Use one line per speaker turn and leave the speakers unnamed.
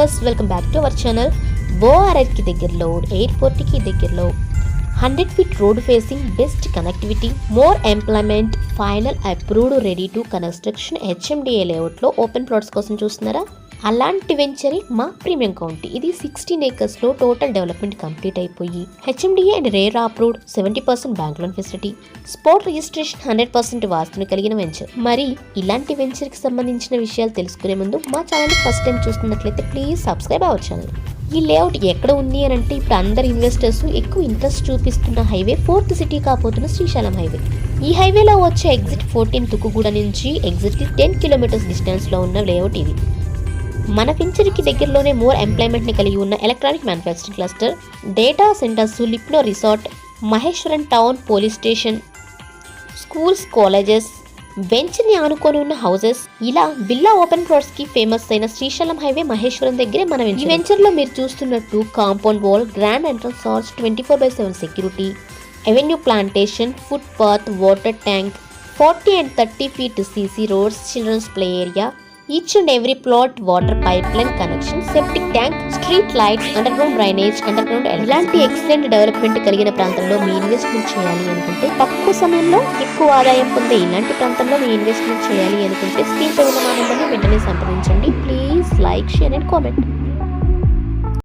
Viewers, welcome back to our channel. ORR కి దగ్గరలో, airport కి దగ్గరలో 100 feet road facing, best connectivity, more employment, final approved, ready to construction HMDA లేఅవుట్లో open plots కోసం చూస్తున్నారా? అలాంటి వెంచరే మా ప్రీమియం కౌంటీ. ఇది 16 acres లో టోటల్ డెవలప్మెంట్ కంప్లీట్ అయిపోయి HMDA and rare approved, 70% bank loan facility, spot registration, 100% వాస్తుని కలిగిన వెంచర్. మరి ఇలాంటి వెంచర్ కి సంబంధించిన విషయాలు తెలుసుకునే ముందు మా ఛానల్ ఫస్ట్ టైం చూస్తున్నట్లయితే ప్లీజ్ సబ్స్క్రైబ్ అవర్ ఛానల్. ఈ లేఅవుట్ ఎక్కడ ఉంది అని అంటే, ఇప్పుడు అందరు ఇన్వెస్టర్స్ ఎక్కువ ఇంట్రెస్ట్ చూపిస్తున్న హైవే 4th సిటీ కాబోతున్న శ్రీశైలం హైవే. ఈ హైవేలో వచ్చే ఎగ్జిట్ 14 తుక్కుగూడ నుంచి ఎగ్జిట్కి 10 kilometers డిస్టెన్స్లో ఉన్న లేఅవుట్ ఇది. మన వెంచర్కి దగ్గరలోనే మోర్ ఎంప్లాయ్మెంట్ని కలిగి ఉన్న electronic manufacturing cluster, data centers, లిప్నో resort, Maheshwaram town police station, schools, colleges, వెంచర్ని ఆనుకొని ఉన్న హౌసెస్, ఇలా బిల్లా ఓపెన్ ప్లాట్స్ కి ఫేమస్ అయిన శ్రీశైలం హైవే మహేశ్వరం దగ్గరే మన వెంచర్. ఈ వెంచర్ లో మీరు చూస్తున్నట్టు compound wall, grand entrance arch, 24/7 security, avenue plantation, footpath, water tank, 40 and 30 feet CC roads, children's play area, each and every plot water pipeline connection, septic tank, street lights, underground drainage, underground. ఇలాంటి excellent development కలిగిన ప్రాంతంలో మీ investment చేయాలి అనుకుంటే, తక్కువ సమయంలో ఎక్కువ ఆదాయం పొందే ఇలాంటి ప్రాంతంలో మీ ఇన్వెస్ట్మెంట్ చేయాలి అనుకుంటే, స్క్రీన్ పై ఉన్న మా నెంబర్ని వెంటనే సంప్రదించండి. Please like, share and comment.